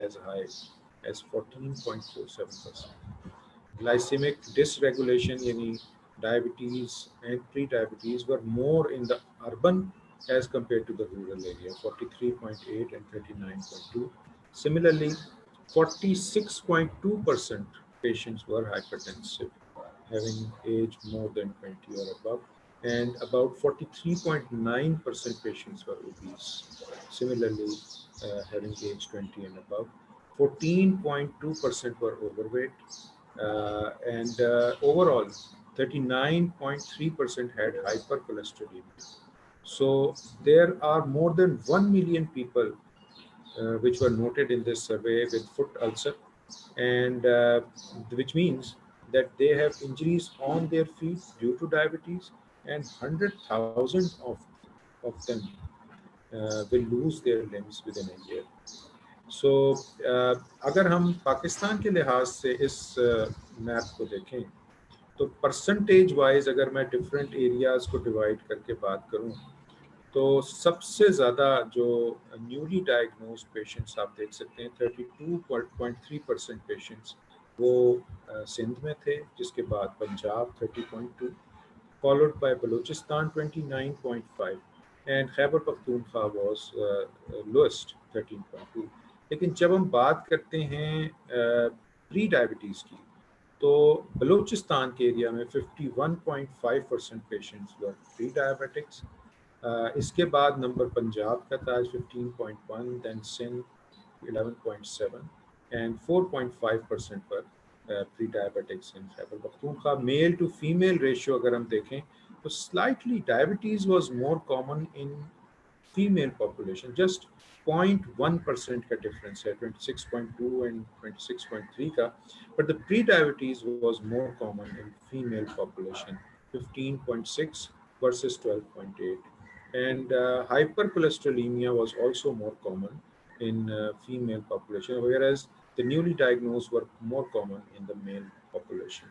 as high as 14.47%. Glycemic dysregulation, yani diabetes and pre-diabetes, were more in the urban as compared to the rural area, 43.8 and 39.2. Similarly, 46.2% patients were hypertensive, having age more than 20 or above, and about 43.9% patients were obese, similarly having age 20 and above. 14.2% were overweight, and overall 39.3% had hypercholesterolemia. So there are more than 1 million people which were noted in this survey with foot ulcer, and which means that they have injuries on their feet due to diabetes, and 100,000 of them will lose their limbs within a year. सो अगर हम पाकिस्तान के लिहाज से इस map को देखें तो percentage wise अगर मैं डिफरेंट एरियाज़ को डिवाइड करके बात करूं तो सबसे ज़्यादा जो न्यूली डायग्नोज पेशेंट्स आप देख सकते हैं 32.3% पेशेंट्स वो सिंध में थे, जिसके बाद Punjab 30.2, followed by Balochistan 29.5, and Khyber Pakhtunkhwa was lowest 13.2. लेकिन जब हम बात करते हैं प्री डायबिटीज़ की तो बलूचिस्तान के एरिया में 51.5% पेशेंट्स वर प्री डायबिटिक्स. इसके बाद नंबर पंजाब का था 15.1, दैन सिंध 11.7 and 4.5% पर pre diabetics in Khyber Pakhtunkhwa. Male to female ratio अगर हम देखें तो slightly diabetes was more common in female population, just 0.1% का डिफरेंस है 26.2 एंड 26.3 का, but the pre diabetes was more common in female population 15.6 versus 12.8, and hypercholesterolemia was also more common in female population, whereas the newly diagnosed were more common in the male population.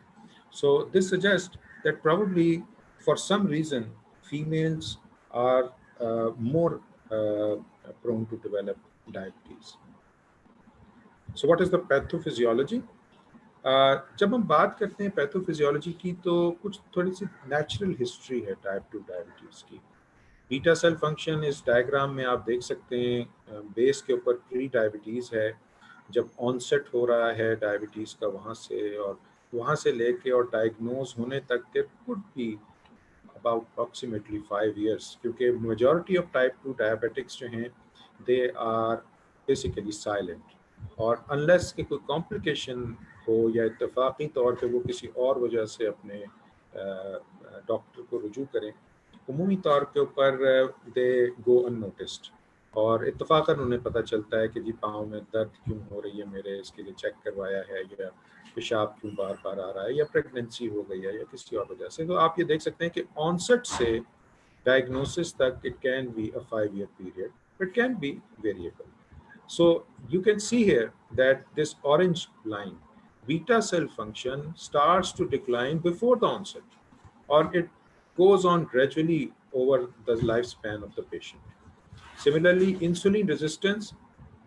So this suggests that probably for some reason females are more prone to develop diabetes. So what is the pathophysiology? जब हम बात करते हैं pathophysiology की तो कुछ थोड़ी सी natural history है टाइप 2 डायबिटीज़ की. बीटा सेल फंक्शन इस डायग्राम में आप देख सकते हैं, बेस के ऊपर प्री डायबिटीज़ है, जब ऑनसेट हो रहा है डायबिटीज़ का वहाँ से, और वहाँ से लेके और डायग्नोज होने तक there could be about approximately 5 years, क्योंकि मेजॉरिटी ऑफ टाइप 2 डायबिटिक्स जो हैं दे आर बेसिकली साइलेंट, और अनलेस कि कोई कॉम्प्लिकेशन हो या इत्तेफाकी तौर पे वो किसी और वजह से अपने डॉक्टर को रुजू करें, उमूमी तौर के ऊपर दे गो अननोटिस्ड, और इत्तफाकन उन्हें पता चलता है कि जी पाँव में दर्द क्यों हो रही है मेरे, इसके लिए चेक करवाया है, या पेशाब क्यों बार बार आ रहा है, या प्रेगनेंसी हो गई है, या किसी और वजह से. तो आप ये देख सकते हैं कि ऑनसेट से डायग्नोसिस तक it can be a 5 year period, but can be variable. So you can see here that this orange line, beta cell function starts to decline before the onset, or it goes on gradually over the lifespan of the patient. Similarly, insulin resistance,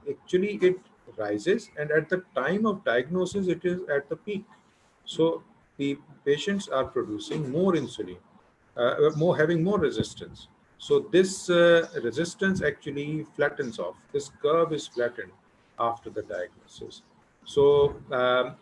actually it rises, and at the time of diagnosis it is at the peak. So the patients are producing more insulin, having more resistance. So this resistance actually flattens off. This curve is flattened after the diagnosis. So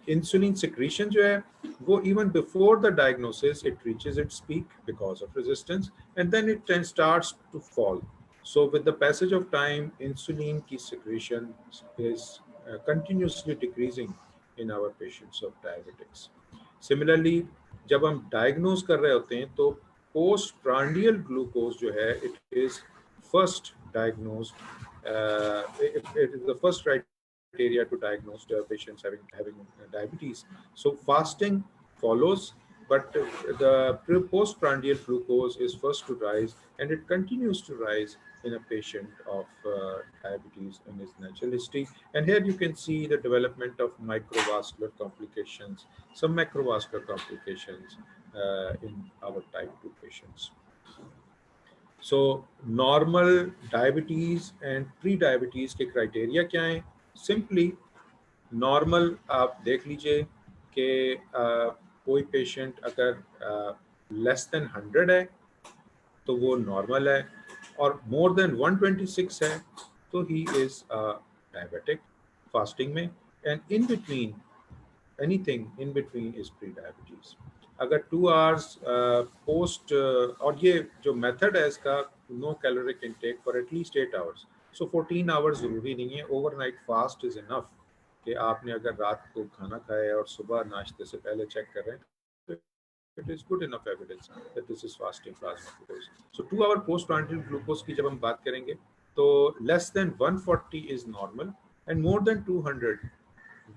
insulin secretion जो है वो even before the diagnosis it reaches its peak because of resistance, and then it then starts to fall. So with the passage of time, insulin की secretion is continuously decreasing in our patients of diabetics. Similarly, जब हम diagnose कर रहे होते हैं तो postprandial glucose जो है it is first diagnosed. It is the first criteria to diagnose the patients having diabetes. So fasting follows, but the postprandial glucose is first to rise, and it continues to rise in a patient of diabetes in his natural history. And here you can see the development of microvascular complications, some macrovascular complications in our type 2 patients. So normal diabetes and pre-diabetes के criteria क्या हैं? Simply normal आप देख लीजिए कि कोई patient अगर less than 100 है तो वो नॉर्मल है, और मोर देन 126 है तो ही इज डायबिटिक फास्टिंग में, and in between anything in between is pre diabetes. अगर 2 आवर्स पोस्ट, और ये जो मेथड है इसका, no caloric intake for at least 8 hours. So 14 hours ज़रूरी नहीं है, ओवरनाइट फास्ट इज इनफ। कि आपने अगर रात को खाना खाया और सुबह नाश्ते से पहले चेक कर रहे हैं, तो it is good enough evidence that this is fasting plasma glucose. So 2 hour postprandial glucose की जब हम बात करेंगे तो less than 140 is normal, and more than 200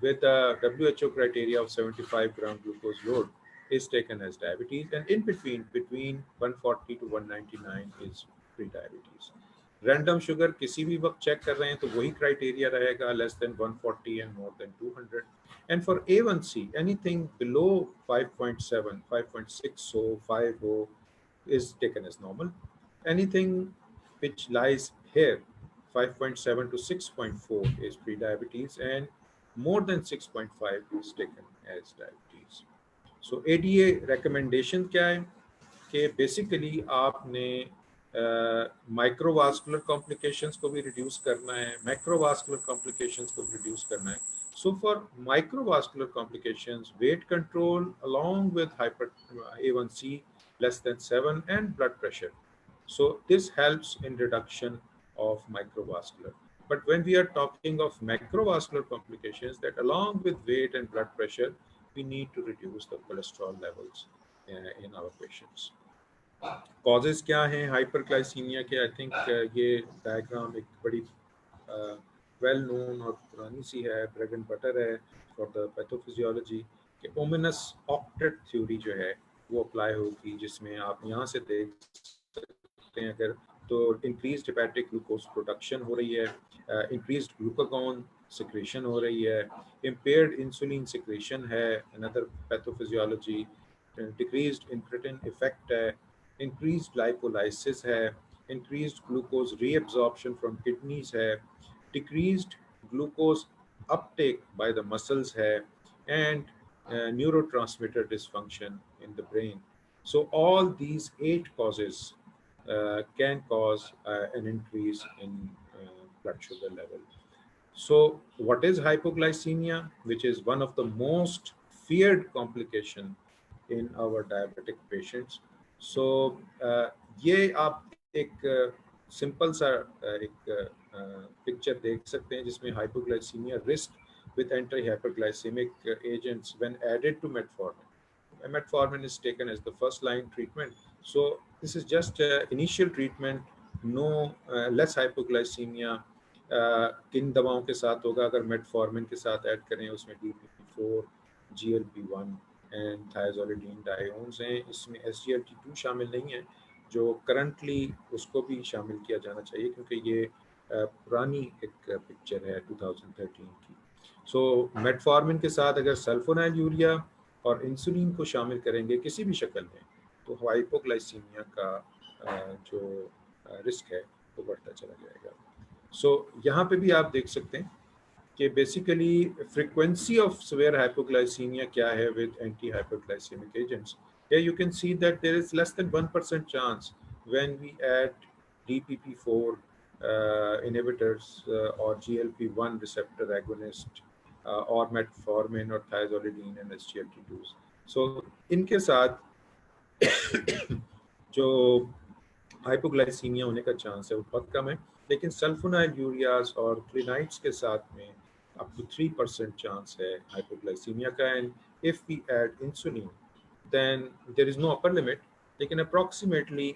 with a WHO criteria of 75 gram glucose load is taken as diabetes, and in between 140 to 199 is pre-diabetes. Random sugar किसी भी वक्त check कर रहे हैं तो वही क्राइटेरिया रहेगा, less than 140 and more than 200। And for A1C anything below 5.7, 5.6 हो, 5 हो, is taken as normal. Anything which lies here, 5.7 to 6.4 is pre-diabetes, and more than 6.5 is taken as diabetes. So ADA recommendation क्या है कि basically आपने microvascular complications को भी reduce करना है, मैक्रोवास्कुलर कॉम्प्लिकेशंस को भी रिड्यूस करना है. So for microvascular complications, weight control along with hyper A1C less than 7 and blood pressure. So this helps in reduction of microvascular. But when we are talking of macrovascular complications, that along with weight and blood pressure, we need to reduce the cholesterol levels in our patients. Causes क्या हैं hyperglycaemia के? I think ये diagram एक बड़ी well known और पुरानी सी है, bread and butter है फॉर द पैथोफिजियोलॉजी कि ओमिनस ऑक्टेट थ्योरी जो है वो अप्लाई होगी, जिसमें आप यहाँ से देख सकते हैं अगर तो इंक्रीज हेपेटिक ग्लूकोज प्रोडक्शन हो रही है, इंक्रीज ग्लूकागॉन सिक्रेशन हो रही है, इम्पेयर्ड इंसुलिन सिक्रेशन है another pathophysiology, decreased incretin effect है, increased lipolysis है, increased glucose reabsorption from kidneys है, decreased glucose uptake by the muscles है, and neurotransmitter dysfunction in the brain. So all these 8 causes can cause an increase in blood sugar level. So what is hypoglycemia, which is one of the most feared complication in our diabetic patients? So ये आप एक simple सा एक picture देख सकते हैं जिसमें hypoglycaemia risk with anti-hyperglycemic agents when added to metformin. Metformin is taken as the first line treatment. So this is just initial treatment, no less hypoglycemia. किन दवाओं के साथ होगा? अगर मेटफॉर्मिन के साथ ऐड करें, उसमें DPP4, GLP1 एंड थायोजोलिडीन डायोन्स हैं, इसमें SGLT2 शामिल नहीं है, जो करंटली उसको भी शामिल किया जाना चाहिए क्योंकि ये पुरानी एक पिक्चर है 2013 की. सो मेटफॉर्मिन के साथ अगर सल्फोनाइल यूरिया और इंसुलिन को शामिल करेंगे किसी भी शक्ल में, तो हाइपोग्लाइसीमिया का जो रिस्क है वो बढ़ता चला जाएगा. सो यहाँ पे भी आप देख सकते हैं कि basically frequency of severe hypoglycemia क्या है with anti-hyperglycemic agents. Here you can see that there is less than 1% chance when we add DPP4 inhibitors or GLP1 receptor agonist or metformin or thiazolidine and SGLT2s. So इनके साथ जो hypoglycaemia होने का chance है वो बहुत कम है, लेकिन सल्फोनाइल यूरियाज और क्लिनाइड्स के साथ में अप टू 3% चांस है हाइपोग्लाइसीमिया का. And if we add insulin then there is no upper limit, लेकिन अप्रॉक्सीमेटली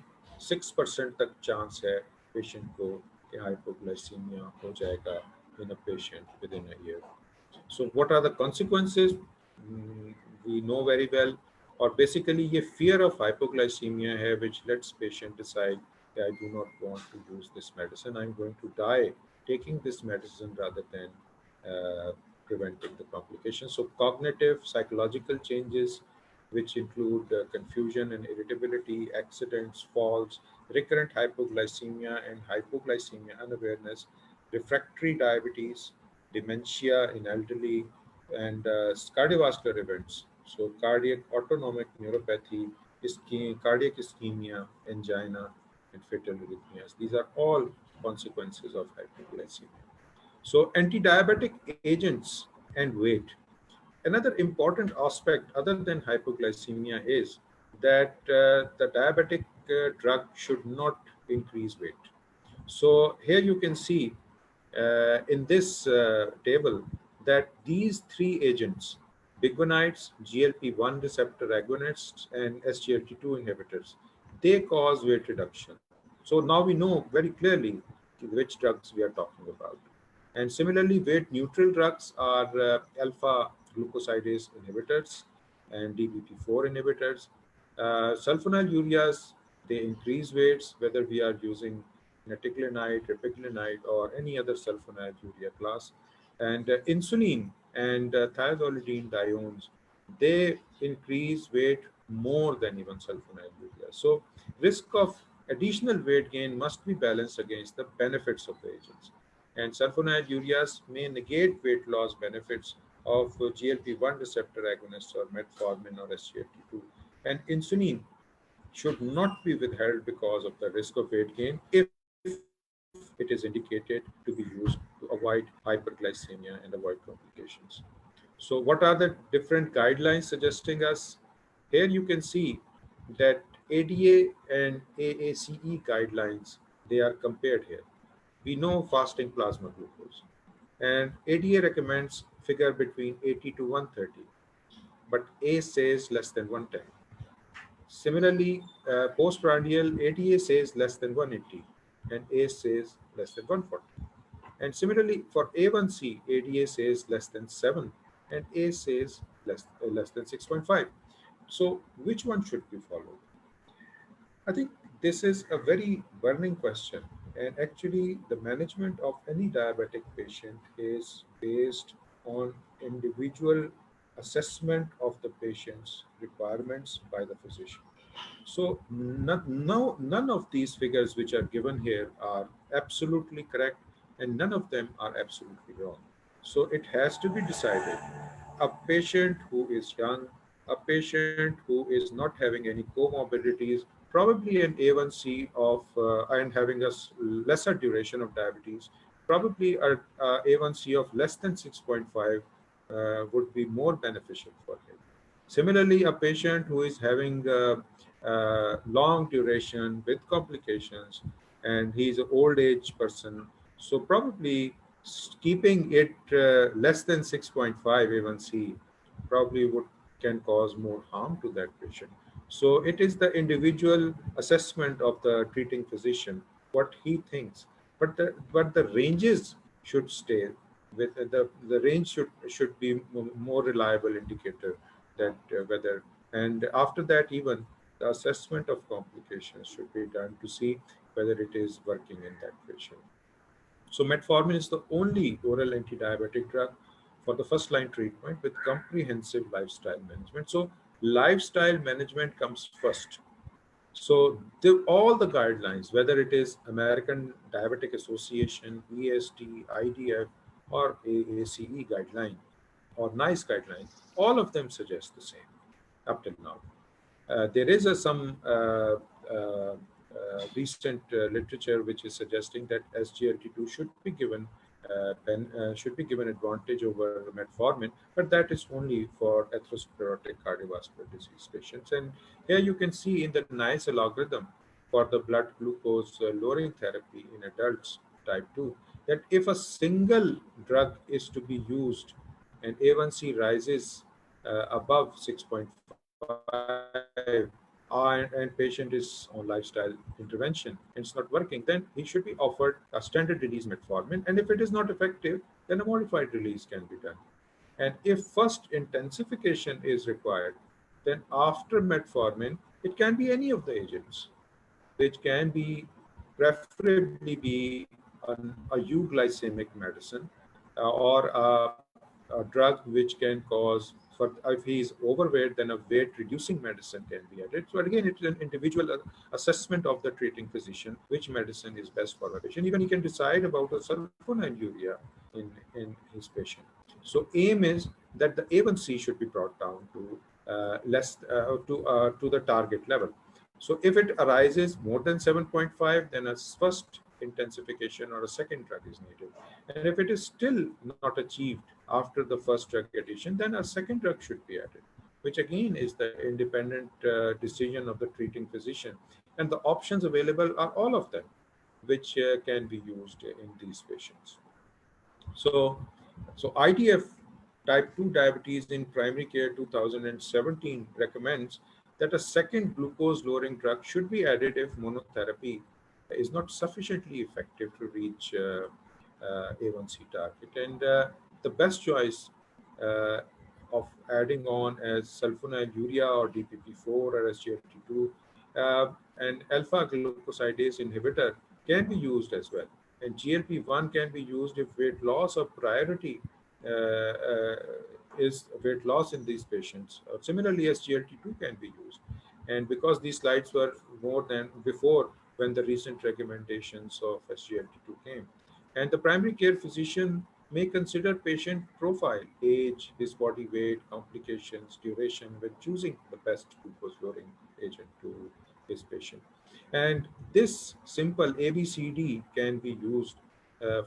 6% तक चांस है पेशेंट को कि हाइपोग्लाइसीमिया हो जाएगा in a patient within a year. So what are the consequences? We know very well. और basically ये fear of hypoglycemia है which lets patient decide that I do not want to use this medicine. I'm going to die taking this medicine rather than preventing the complications. So cognitive, psychological changes which include confusion and irritability, accidents, falls, recurrent hypoglycemia and hypoglycemia unawareness, refractory diabetes, dementia in elderly, and cardiovascular events. So cardiac autonomic neuropathy, cardiac ischemia, angina, and fatal arrhythmias. These are all consequences of hypoglycemia. So anti-diabetic agents and weight. Another important aspect other than hypoglycemia is that the diabetic drug should not increase weight. So here you can see in this table that these three agents, biguanides, GLP-1 receptor agonists, and SGLT2 inhibitors, they cause weight reduction. So now we know very clearly which drugs we are talking about. And similarly, weight neutral drugs are alpha glucosidase inhibitors and DPP4 inhibitors. Sulfonylureas, they increase weights, whether we are using naticlinide, repaglinide, or any other sulfonylurea class. And insulin and thiazolidine diones, they increase weight more than even sulfonylurea. So risk of additional weight gain must be balanced against the benefits of the agents. And sulfonylureas may negate weight loss benefits of GLP-1 receptor agonists or metformin or SGLT2. And insulin should not be withheld because of the risk of weight gain if it is indicated to be used to avoid hyperglycemia and avoid complications. So what are the different guidelines suggesting us? Here you can see that ADA and AACE guidelines, they are compared here. We know fasting plasma glucose, and ADA recommends figure between 80 to 130, but A says less than 110. Similarly, postprandial ADA says less than 180 and A says less than 140. And similarly, for A1C, ADA says less than 7 and A says less than 6.5. So, which one should be followed? I think this is a very burning question. And actually, the management of any diabetic patient is based on individual assessment of the patient's requirements by the physician. So none of these figures which are given here are absolutely correct, and none of them are absolutely wrong. So it has to be decided. A patient who is young, a patient who is not having any comorbidities, probably an A1C of and having a lesser duration of diabetes, probably a A1C of less than 6.5 would be more beneficial for him. Similarly, a patient who is having long duration with complications and he's an old age person, so probably keeping it less than 6.5 A1C probably would can cause more harm to that patient. So it is the individual assessment of the treating physician what he thinks, but the ranges should stay with the range should be more reliable indicator that whether, and after that even the assessment of complications should be done to see whether it is working in that patient. So metformin is the only oral anti-diabetic drug for the first line treatment with comprehensive lifestyle management. So lifestyle management comes first. So all the guidelines, whether it is American Diabetic Association, EST, IDF, or AACE guideline, or NICE guideline, all of them suggest the same up till now. There is recent literature which is suggesting that SGLT2 should be given advantage over metformin, but that is only for atherosclerotic cardiovascular disease patients. And here you can see in the NICE algorithm for the blood glucose lowering therapy in adults type 2 that if a single drug is to be used and A1C rises above 6.5 and patient is on lifestyle intervention and it's not working, then he should be offered a standard release metformin. And if it is not effective, then a modified release can be done. And if first intensification is required, then after metformin, it can be any of the agents, which can be preferably be a euglycemic medicine or a drug which can cause, for if he is overweight, then a weight reducing medicine can be added. So again, it is an individual assessment of the treating physician which medicine is best for the patient. Even he can decide about a sulfonylurea in his patient. So aim is that the A1C should be brought down to less to the target level. So if it arises more than 7.5, then a first intensification or a second drug is needed. And if it is still not achieved after the first drug addition, then a second drug should be added, which again is the independent decision of the treating physician. And the options available are all of them, which can be used in these patients. So, so IDF type 2 diabetes in primary care 2017 recommends that a second glucose lowering drug should be added if monotherapy is not sufficiently effective to reach A1C target. And the best choice uh, of adding on as sulfonylurea or DPP4 or SGLT2 and alpha glucosidase inhibitor can be used as well. And GLP-1 can be used if weight loss or priority uh, uh, is weight loss in these patients. Similarly, SGLT2 can be used. And because these slides were more than before when the recent recommendations of SGLT2 came. And the primary care physician may consider patient profile, age, his body weight, complications, duration when choosing the best glucose lowering agent to his patient. And this simple ABCD can be used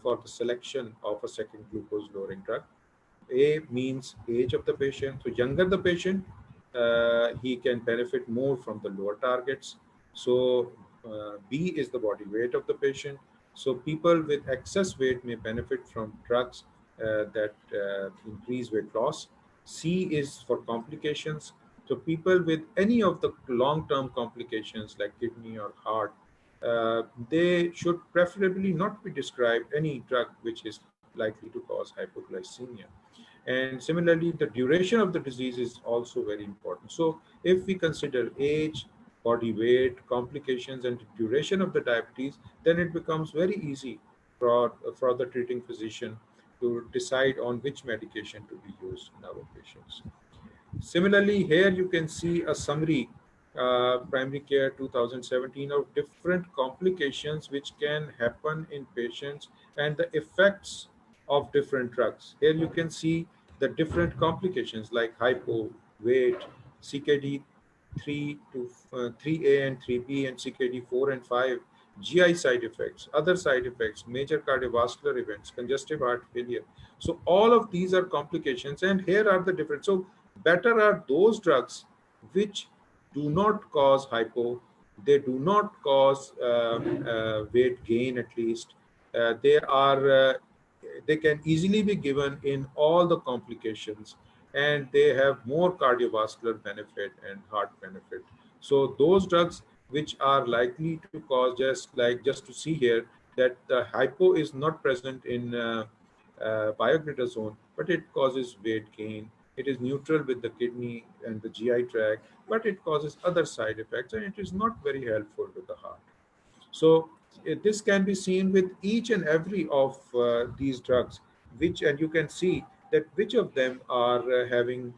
for the selection of a second glucose lowering drug. A means age of the patient. So younger the patient, he can benefit more from the lower targets. So B is the body weight of the patient. So people with excess weight may benefit from drugs that increase weight loss. C is for complications. So people with any of the long-term complications like kidney or heart, they should preferably not be prescribed any drug which is likely to cause hypoglycemia. And similarly, the duration of the disease is also very important. So if we consider age, body weight, complications, and duration of the diabetes, then it becomes very easy for the treating physician to decide on which medication to be used in our patients. Similarly, here you can see a summary, primary care 2017, of different complications which can happen in patients and the effects of different drugs. Here you can see the different complications like hypo, weight, CKD 3 to 3A and 3B and CKD 4 and 5, GI side effects, other side effects, major cardiovascular events, congestive heart failure. So all of these are complications, and here are the different. So better are those drugs which do not cause hypo, they do not cause weight gain at least. They can easily be given in all the complications, and they have more cardiovascular benefit and heart benefit. So those drugs which are likely to cause, just to see here that the hypo is not present in bioglutamine, but it causes weight gain. It is neutral with the kidney and the GI tract, but it causes other side effects, and it is not very helpful to the heart. So this can be seen with each and every of these drugs, which, and you can see that which of them are having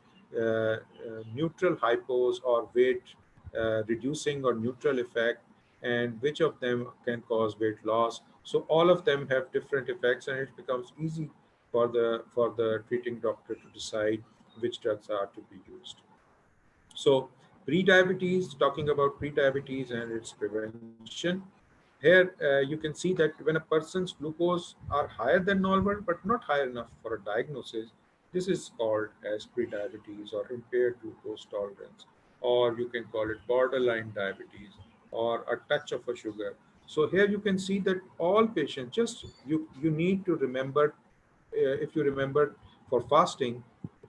neutral hypos or weight reducing or neutral effect, and which of them can cause weight loss. So all of them have different effects, and it becomes easy for the treating doctor to decide which drugs are to be used. So pre-diabetes, talking about pre-diabetes and its prevention. Here you can see that when a person's glucose are higher than normal but not high enough for a diagnosis, this is called as pre-diabetes or impaired glucose tolerance, or you can call it borderline diabetes or a touch of a sugar. So here you can see that all patients, just you need to remember, if you remember for fasting,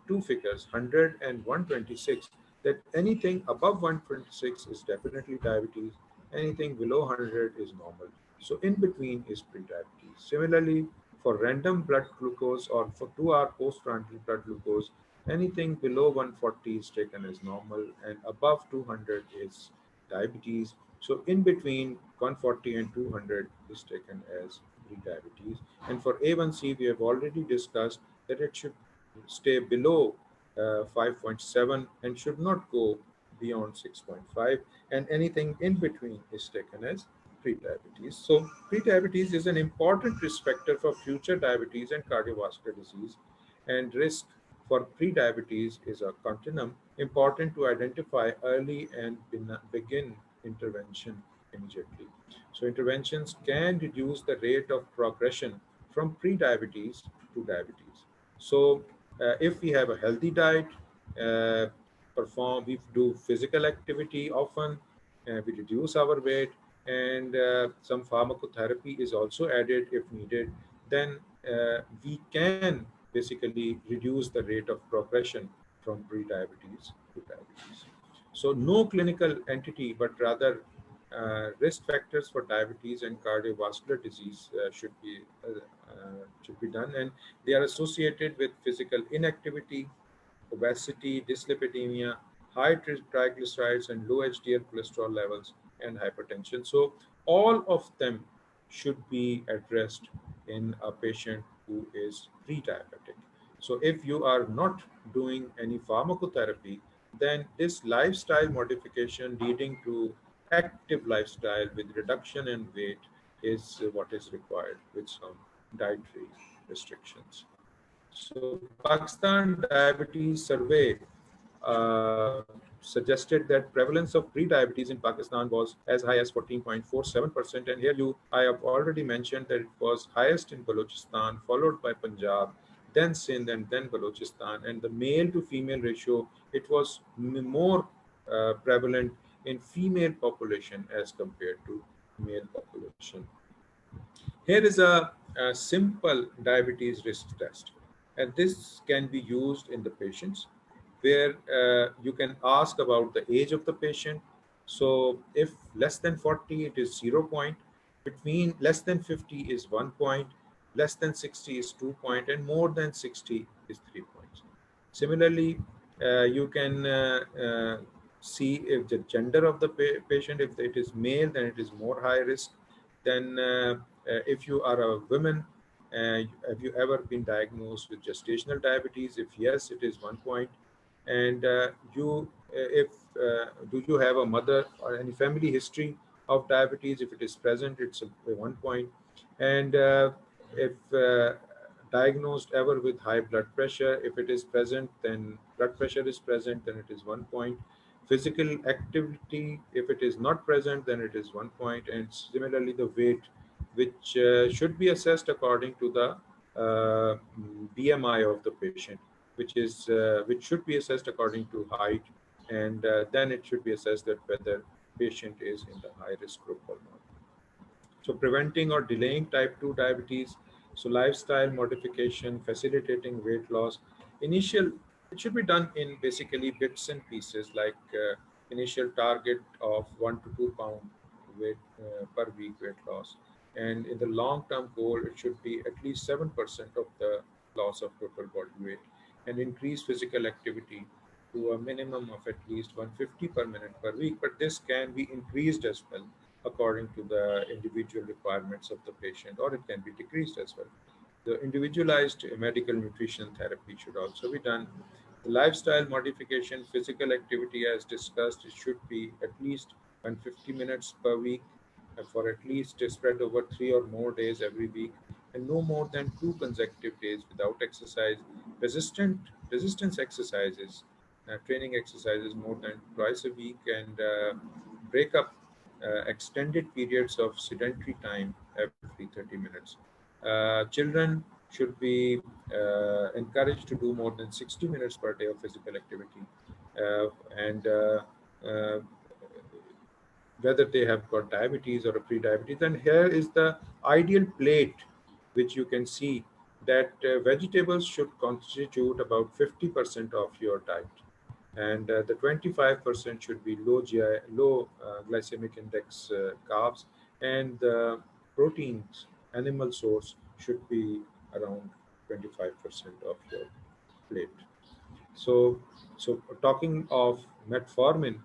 two figures 100 and 126, that anything above 126 is definitely diabetes, anything below 100 is normal, so in between is pre-diabetes. Similarly, for random blood glucose or for 2-hour postprandial blood glucose, anything below 140 is taken as normal and above 200 is diabetes. So in between 140 and 200 is taken as pre-diabetes. And for A1C, we have already discussed that it should stay below 5.7 and should not go beyond 6.5, and anything in between is taken as Prediabetes. So, prediabetes is an important risk factor for future diabetes and cardiovascular disease, and risk for prediabetes is a continuum important to identify early and begin intervention immediately. So, interventions can reduce the rate of progression from prediabetes to diabetes. So, if we have a healthy diet, uh, we do physical activity often, we reduce our weight, and some pharmacotherapy is also added if needed, then we can basically reduce the rate of progression from pre-diabetes to diabetes. So no clinical entity, but rather risk factors for diabetes and cardiovascular disease should be done, and they are associated with physical inactivity, obesity, dyslipidemia, high triglycerides, and low HDL cholesterol levels, and hypertension. So, all of them should be addressed in a patient who is pre diabetic. So, if you are not doing any pharmacotherapy, then this lifestyle modification leading to active lifestyle with reduction in weight is what is required with some dietary restrictions. So Pakistan Diabetes Survey suggested that prevalence of pre-diabetes in Pakistan was as high as 14.47%. And here I have already mentioned that it was highest in Balochistan, followed by Punjab, then Sindh, and then Balochistan. And the male to female ratio, it was more prevalent in female population as compared to male population. Here is a simple diabetes risk test, and this can be used in the patients where you can ask about the age of the patient. So, if less than 40, it is 0 point, between less than 50 is 1 point, less than 60 is 2 point, and more than 60 is 3 points. Similarly, you can see if the gender of the patient, if it is male, then it is more high risk. Then, if you are a woman, have you ever been diagnosed with gestational diabetes? If yes, it is 1 point. And if do you have a mother or any family history of diabetes? If it is present, it's a 1 point. And if diagnosed ever with high blood pressure, if it is present, then blood pressure is present, then it is 1 point. Physical activity, if it is not present, then it is 1 point. And similarly, the weight, which should be assessed according to the BMI of the patient, which should be assessed according to height, and then it should be assessed that whether patient is in the high risk group or not. So preventing or delaying type 2 diabetes, so lifestyle modification, facilitating weight loss. Initial, it should be done in basically bits and pieces, like initial target of 1 to 2 pound weight per week weight loss. And in the long term goal, it should be at least 7% of the loss of total body weight, and increase physical activity to a minimum of at least 150 per minute per week. But this can be increased as well according to the individual requirements of the patient, or it can be decreased as well. The individualized medical nutrition therapy should also be done. The lifestyle modification, physical activity, as discussed, it should be at least 150 minutes per week for at least spread over 3 or more days every week, and no more than 2 consecutive days without exercise. Resistance exercises, training exercises more than twice a week, and break up extended periods of sedentary time every 30 minutes. Children should be encouraged to do more than 60 minutes per day of physical activity, and uh, whether they have got diabetes or a pre-diabetes. And here is the ideal plate, which you can see that vegetables should constitute about 50% of your diet, and the 25% should be low glycemic index carbs, and the proteins, animal source, should be around 25% of your plate. So, so talking of metformin,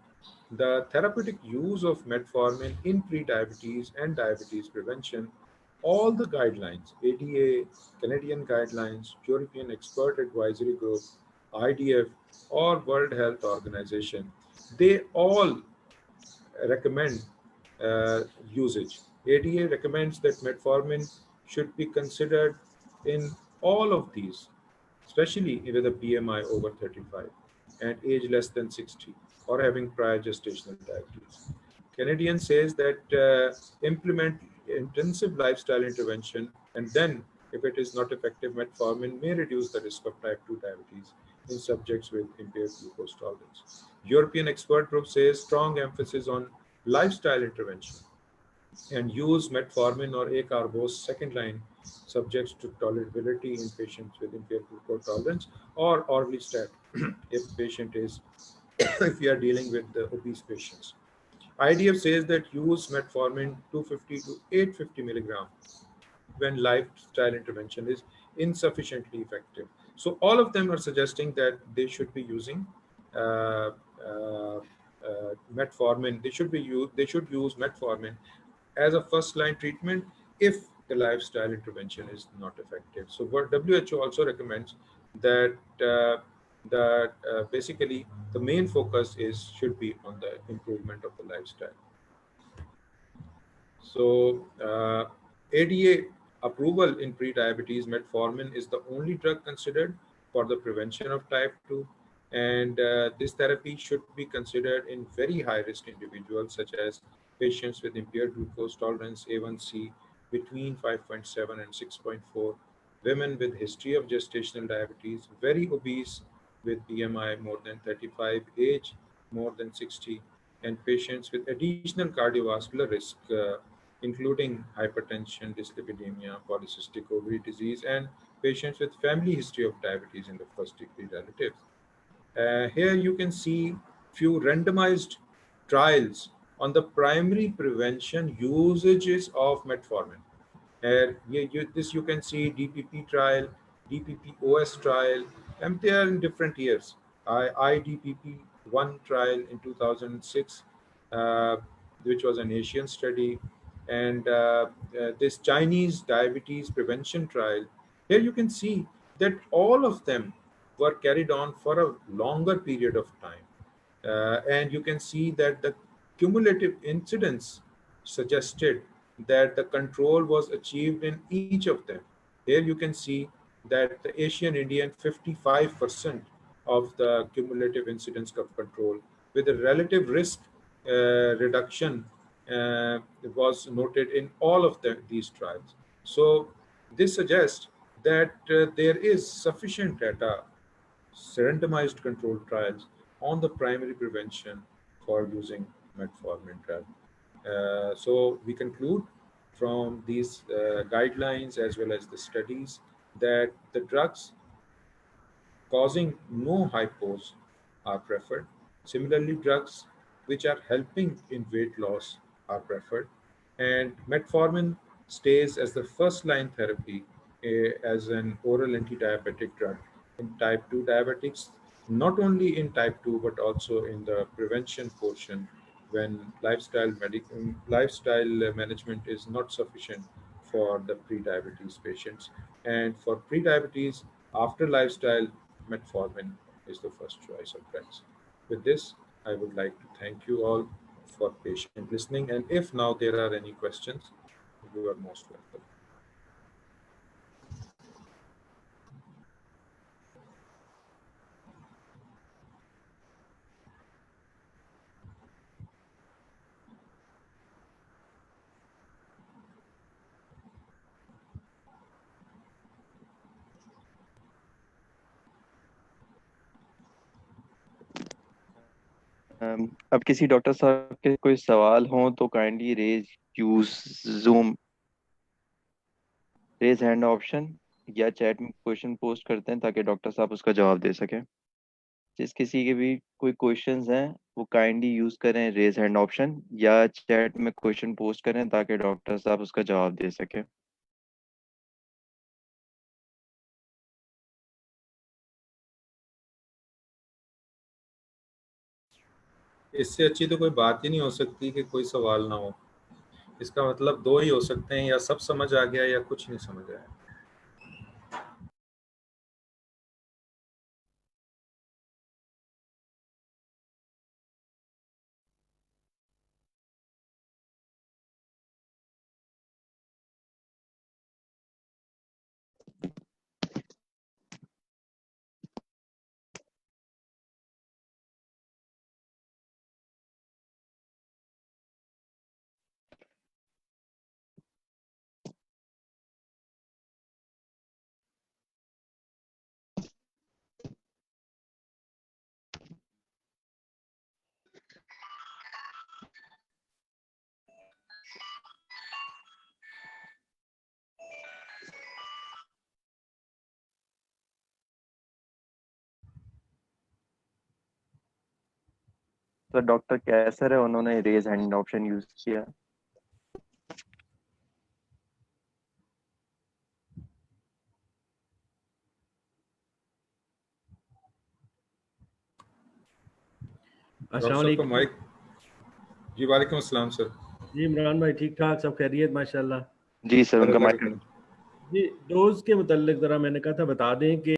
the therapeutic use of metformin in pre-diabetes and diabetes prevention, all the guidelines, ADA, Canadian guidelines, European Expert Advisory Group, IDF, or World Health Organization, they all recommend usage. ADA recommends that metformin should be considered in all of these, especially with a BMI over 35 and age less than 60 or having prior gestational diabetes. Canadian says that implement intensive lifestyle intervention, and then, if it is not effective, metformin may reduce the risk of type 2 diabetes in subjects with impaired glucose tolerance. European expert group says strong emphasis on lifestyle intervention and use metformin or acarbose second line subjects to tolerability in patients with impaired glucose tolerance or orlistat if patient is if we are dealing with the obese patients. IDF says that use metformin 250 to 850 milligram when lifestyle intervention is insufficiently effective. So all of them are suggesting that they should be using uh, uh, metformin. They should use metformin as a first line treatment if the lifestyle intervention is not effective. So what WHO also recommends that basically the main focus is should be on the improvement of the lifestyle. So, ADA approval in pre-diabetes, metformin is the only drug considered for the prevention of type 2. And this therapy should be considered in very high-risk individuals, such as patients with impaired glucose tolerance, A1C between 5.7 and 6.4, women with history of gestational diabetes, very obese with BMI more than 35, age more than 60, and patients with additional cardiovascular risk, including hypertension, dyslipidemia, polycystic ovary disease, and patients with family history of diabetes in the first degree relatives. Here you can see few randomized trials on the primary prevention usages of metformin. This you can see DPP trial, DPP-OS trial, and they are in different years. IDPP-1 trial in 2006, uh, which was an Asian study, and this Chinese diabetes prevention trial. Here you can see that all of them were carried on for a longer period of time. And you can see that the cumulative incidence suggested that the control was achieved in each of them. Here you can see that the Asian Indian 55% of the cumulative incidence of control with a relative risk reduction was noted in all of these trials. So this suggests that there is sufficient data, randomized controlled trials on the primary prevention for using metformin drug. So we conclude from these guidelines as well as the studies that the drugs causing no hypos are preferred. Similarly, drugs which are helping in weight loss are preferred. And metformin stays as the first line therapy as an oral anti-diabetic drug in type 2 diabetics, not only in type 2 but also in the prevention portion when lifestyle management is not sufficient for the pre-diabetes patients. And for pre-diabetes, after lifestyle, metformin is the first choice of drugs. With this, I would like to thank you all for patient listening. And if now there are any questions, you are most welcome. अब किसी doctor साहब के कोई सवाल हो तो kindly use Zoom raise hand option या chat में क्वेश्चन पोस्ट करते हैं ताकि डॉक्टर साहब उसका जवाब दे सकें। जिस किसी के भी कोई क्वेश्चंस हैं वो काइंडली यूज करें रेज हैंड ऑप्शन या चैट में क्वेश्चन पोस्ट करें ताकि डॉक्टर साहब उसका जवाब दे सकें। इससे अच्छी तो कोई बात ही नहीं हो सकती कि कोई सवाल ना हो। इसका मतलब दो ही हो सकते हैं, या सब समझ आ गया या कुछ नहीं समझ आया। तो डॉक्टर कैसर है, उन्होंने रेज हैंड ऑप्शन यूज किया। डॉक्टर अस्सलाम साहब का वालेकुम। माइक। जी वालेकुम अस्सलाम सर। जी इमरान भाई, ठीक ठाक, सब खैरियत माशाल्लाह। जी सर, सर उनका अल्लाह माइक। की करम। जी डोज के मुतल्लिक ज़रा मैंने कहा था बता दें कि